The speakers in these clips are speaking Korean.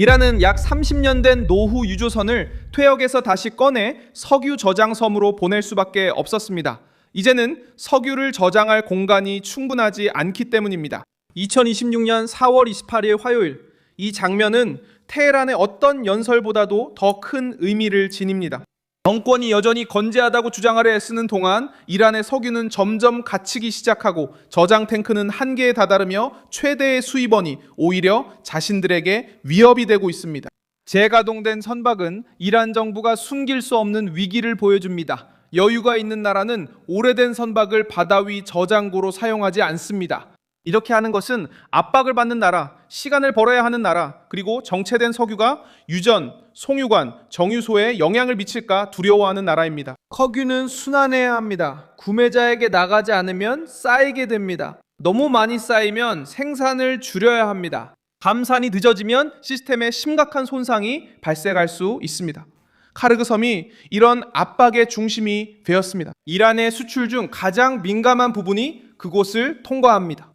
이란은 약 30년 된 노후 유조선을 퇴역에서 다시 꺼내 석유 저장섬으로 보낼 수밖에 없었습니다. 이제는 석유를 저장할 공간이 충분하지 않기 때문입니다. 2026년 4월 28일 화요일, 이 장면은 테헤란의 어떤 연설보다도 더 큰 의미를 지닙니다. 정권이 여전히 건재하다고 주장하려 애쓰는 동안 이란의 석유는 점점 갇히기 시작하고 저장 탱크는 한계에 다다르며 최대의 수입원이 오히려 자신들에게 위협이 되고 있습니다. 재가동된 선박은 이란 정부가 숨길 수 없는 위기를 보여줍니다. 여유가 있는 나라는 오래된 선박을 바다 위 저장고로 사용하지 않습니다. 이렇게 하는 것은 압박을 받는 나라, 시간을 벌어야 하는 나라, 그리고 정체된 석유가 유전, 송유관, 정유소에 영향을 미칠까 두려워하는 나라입니다. 석유는 순환해야 합니다. 구매자에게 나가지 않으면 쌓이게 됩니다. 너무 많이 쌓이면 생산을 줄여야 합니다. 감산이 늦어지면 시스템에 심각한 손상이 발생할 수 있습니다. 카르그 섬이 이런 압박의 중심이 되었습니다. 이란의 수출 중 가장 민감한 부분이 그곳을 통과합니다.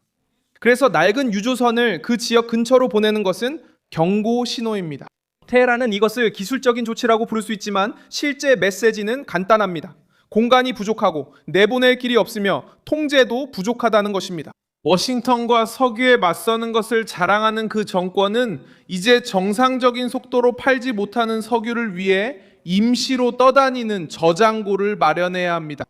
그래서 낡은 유조선을 그 지역 근처로 보내는 것은 경고 신호입니다. 테헤란은 이것을 기술적인 조치라고 부를 수 있지만 실제 메시지는 간단합니다. 공간이 부족하고 내보낼 길이 없으며 통제도 부족하다는 것입니다. 워싱턴과 석유에 맞서는 것을 자랑하는 그 정권은 이제 정상적인 속도로 팔지 못하는 석유를 위해 임시로 떠다니는 저장고를 마련해야 합니다.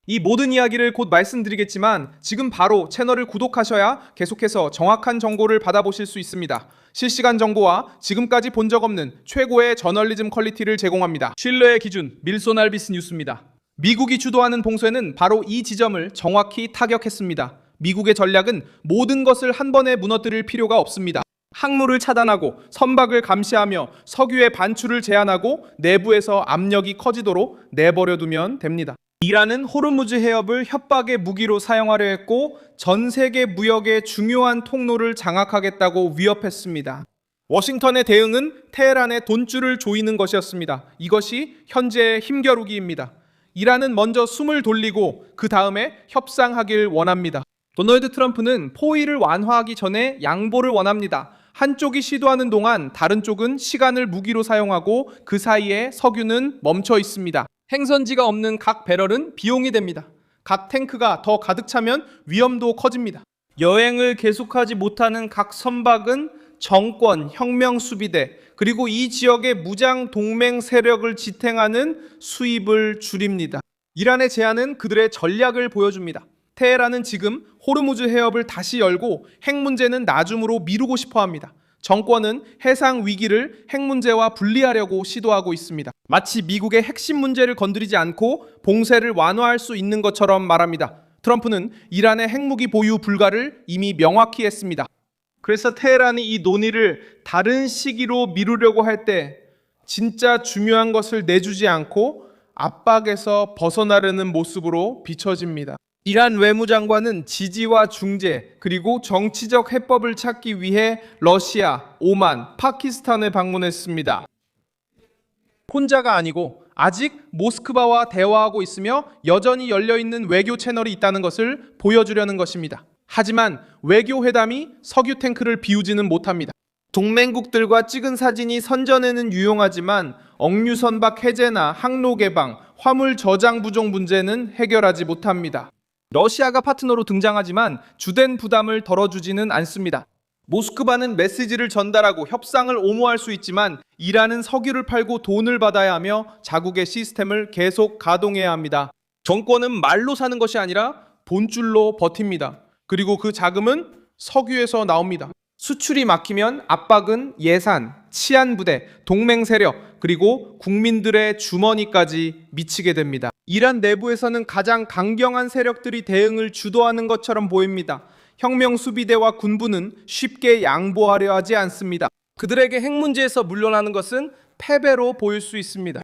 이 모든 이야기를 곧 말씀드리겠지만 지금 바로 채널을 구독하셔야 계속해서 정확한 정보를 받아보실 수 있습니다. 실시간 정보와 지금까지 본 적 없는 최고의 저널리즘 퀄리티를 제공합니다. 신뢰의 기준, 밀손 알비스 뉴스입니다. 미국이 주도하는 봉쇄는 바로 이 지점을 정확히 타격했습니다. 미국의 전략은 모든 것을 한 번에 무너뜨릴 필요가 없습니다. 항로를 차단하고 선박을 감시하며 석유의 반출을 제한하고 내부에서 압력이 커지도록 내버려두면 됩니다. 이란은 호르무즈 해협을 협박의 무기로 사용하려 했고 전 세계 무역의 중요한 통로를 장악하겠다고 위협했습니다. 워싱턴의 대응은 테헤란의 돈줄을 조이는 것이었습니다. 이것이 현재의 힘겨루기입니다. 이란은 먼저 숨을 돌리고 그 다음에 협상하길 원합니다. 도널드 트럼프는 포위를 완화하기 전에 양보를 원합니다. 한쪽이 시도하는 동안 다른 쪽은 시간을 무기로 사용하고 그 사이에 석유는 멈춰 있습니다. 행선지가 없는 각 배럴은 비용이 됩니다. 각 탱크가 더 가득 차면 위험도 커집니다. 여행을 계속하지 못하는 각 선박은 정권, 혁명수비대, 그리고 이 지역의 무장 동맹 세력을 지탱하는 수입을 줄입니다. 이란의 제안은 그들의 전략을 보여줍니다. 테헤란은 지금 호르무즈 해협을 다시 열고 핵 문제는 나중으로 미루고 싶어 합니다. 정권은 해상 위기를 핵 문제와 분리하려고 시도하고 있습니다. 마치 미국의 핵심 문제를 건드리지 않고 봉쇄를 완화할 수 있는 것처럼 말합니다. 트럼프는 이란의 핵무기 보유 불가를 이미 명확히 했습니다. 그래서 테헤란이 이 논의를 다른 시기로 미루려고 할 때 진짜 중요한 것을 내주지 않고 압박에서 벗어나려는 모습으로 비춰집니다. 이란 외무장관은 지지와 중재 그리고 정치적 해법을 찾기 위해 러시아, 오만, 파키스탄을 방문했습니다. 혼자가 아니고 아직 모스크바와 대화하고 있으며 여전히 열려있는 외교 채널이 있다는 것을 보여주려는 것입니다. 하지만 외교 회담이 석유 탱크를 비우지는 못합니다. 동맹국들과 찍은 사진이 선전에는 유용하지만 억류 선박 해제나 항로 개방, 화물 저장 부족 문제는 해결하지 못합니다. 러시아가 파트너로 등장하지만 주된 부담을 덜어주지는 않습니다. 모스크바는 메시지를 전달하고 협상을 옹호할 수 있지만 이란은 석유를 팔고 돈을 받아야 하며 자국의 시스템을 계속 가동해야 합니다. 정권은 말로 사는 것이 아니라 돈줄로 버팁니다. 그리고 그 자금은 석유에서 나옵니다. 수출이 막히면 압박은 예산, 치안 부대, 동맹 세력, 그리고 국민들의 주머니까지 미치게 됩니다. 이란 내부에서는 가장 강경한 세력들이 대응을 주도하는 것처럼 보입니다. 혁명 수비대와 군부는 쉽게 양보하려 하지 않습니다. 그들에게 핵 문제에서 물러나는 것은 패배로 보일 수 있습니다.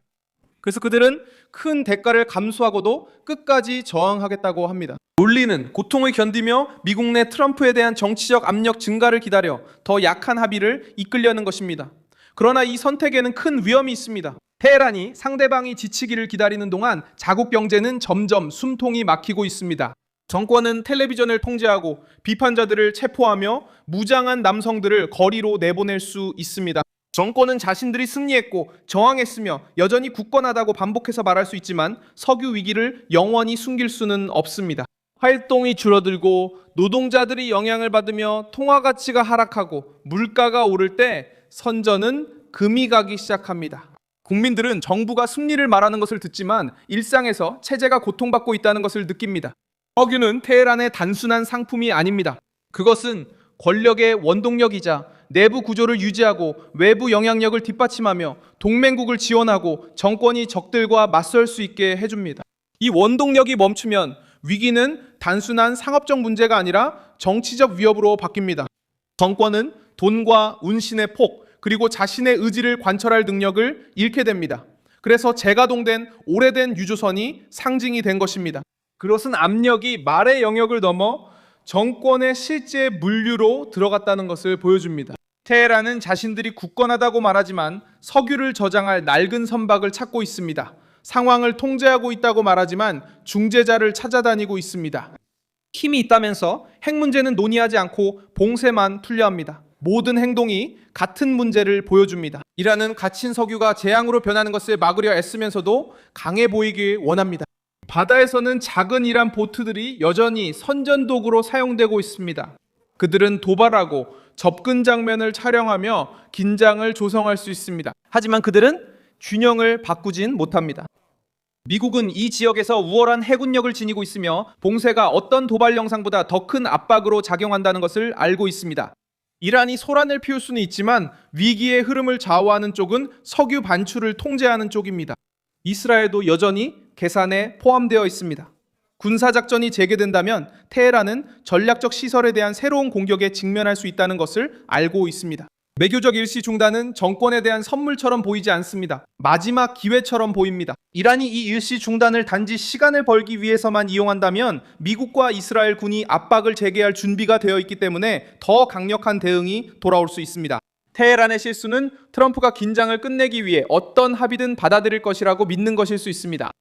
그래서 그들은 큰 대가를 감수하고도 끝까지 저항하겠다고 합니다. 논리는 고통을 견디며 미국 내 트럼프에 대한 정치적 압력 증가를 기다려 더 약한 합의를 이끌려는 것입니다. 그러나 이 선택에는 큰 위험이 있습니다. 테헤란이 상대방이 지치기를 기다리는 동안 자국 경제는 점점 숨통이 막히고 있습니다. 정권은 텔레비전을 통제하고 비판자들을 체포하며 무장한 남성들을 거리로 내보낼 수 있습니다. 정권은 자신들이 승리했고 저항했으며 여전히 굳건하다고 반복해서 말할 수 있지만 석유 위기를 영원히 숨길 수는 없습니다. 활동이 줄어들고 노동자들이 영향을 받으며 통화 가치가 하락하고 물가가 오를 때 선전은 금이 가기 시작합니다. 국민들은 정부가 승리를 말하는 것을 듣지만 일상에서 체제가 고통받고 있다는 것을 느낍니다. 석유는 테헤란의 단순한 상품이 아닙니다. 그것은 권력의 원동력이자 내부 구조를 유지하고 외부 영향력을 뒷받침하며 동맹국을 지원하고 정권이 적들과 맞설 수 있게 해줍니다. 이 원동력이 멈추면 위기는 단순한 상업적 문제가 아니라 정치적 위협으로 바뀝니다. 정권은 돈과 운신의 폭, 그리고 자신의 의지를 관철할 능력을 잃게 됩니다. 그래서 재가동된 오래된 유조선이 상징이 된 것입니다. 그것은 압력이 말의 영역을 넘어 정권의 실제 물류로 들어갔다는 것을 보여줍니다. 테헤란은 자신들이 굳건하다고 말하지만 석유를 저장할 낡은 선박을 찾고 있습니다. 상황을 통제하고 있다고 말하지만 중재자를 찾아다니고 있습니다. 힘이 있다면서 핵 문제는 논의하지 않고 봉쇄만 풀려합니다. 모든 행동이 같은 문제를 보여줍니다. 이란은 갇힌 석유가 재앙으로 변하는 것을 막으려 애쓰면서도 강해 보이길 원합니다. 바다에서는 작은 이란 보트들이 여전히 선전도구로 사용되고 있습니다. 그들은 도발하고 접근 장면을 촬영하며 긴장을 조성할 수 있습니다. 하지만 그들은 균형을 바꾸진 못합니다. 미국은 이 지역에서 우월한 해군력을 지니고 있으며 봉쇄가 어떤 도발 영상보다 더 큰 압박으로 작용한다는 것을 알고 있습니다. 이란이 소란을 피울 수는 있지만 위기의 흐름을 좌우하는 쪽은 석유 반출을 통제하는 쪽입니다. 이스라엘도 여전히 계산에 포함되어 있습니다. 군사작전이 재개된다면 테헤란은 전략적 시설에 대한 새로운 공격에 직면할 수 있다는 것을 알고 있습니다. 매교적 일시 중단은 정권에 대한 선물처럼 보이지 않습니다. 마지막 기회처럼 보입니다. 이란이 이 일시 중단을 단지 시간을 벌기 위해서만 이용한다면 미국과 이스라엘 군이 압박을 재개할 준비가 되어 있기 때문에 더 강력한 대응이 돌아올 수 있습니다. 테헤란의 실수는 트럼프가 긴장을 끝내기 위해 어떤 합의든 받아들일 것이라고 믿는 것일 수 있습니다.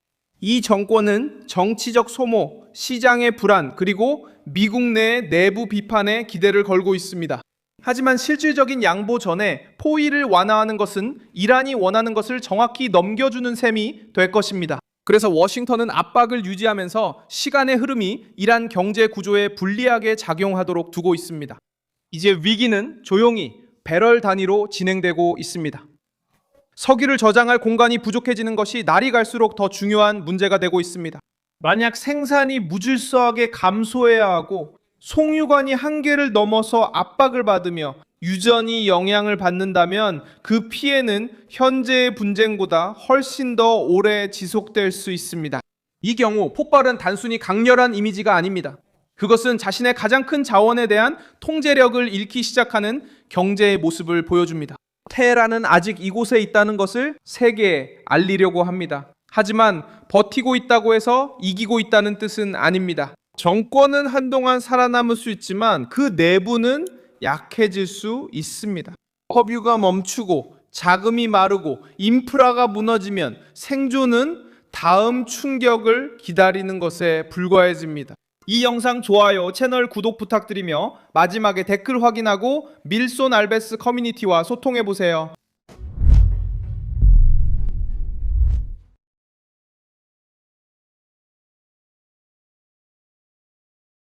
이 정권은 정치적 소모, 시장의 불안, 그리고 미국 내 내부 비판에 기대를 걸고 있습니다. 하지만 실질적인 양보 전에 포위를 완화하는 것은 이란이 원하는 것을 정확히 넘겨주는 셈이 될 것입니다. 그래서 워싱턴은 압박을 유지하면서 시간의 흐름이 이란 경제 구조에 불리하게 작용하도록 두고 있습니다. 이제 위기는 조용히 배럴 단위로 진행되고 있습니다. 석유를 저장할 공간이 부족해지는 것이 날이 갈수록 더 중요한 문제가 되고 있습니다. 만약 생산이 무질서하게 감소해야 하고 송유관이 한계를 넘어서 압박을 받으며 유전이 영향을 받는다면 그 피해는 현재의 분쟁보다 훨씬 더 오래 지속될 수 있습니다. 이 경우 폭발은 단순히 강렬한 이미지가 아닙니다. 그것은 자신의 가장 큰 자원에 대한 통제력을 잃기 시작하는 경제의 모습을 보여줍니다. 테헤란은 아직 이곳에 있다는 것을 세계에 알리려고 합니다. 하지만 버티고 있다고 해서 이기고 있다는 뜻은 아닙니다. 정권은 한동안 살아남을 수 있지만 그 내부는 약해질 수 있습니다. 석유가 멈추고 자금이 마르고 인프라가 무너지면 생존은 다음 충격을 기다리는 것에 불과해집니다. 이 영상 좋아요, 채널 구독 부탁드리며 마지막에 댓글 확인하고 밀손 알베스 커뮤니티와 소통해보세요.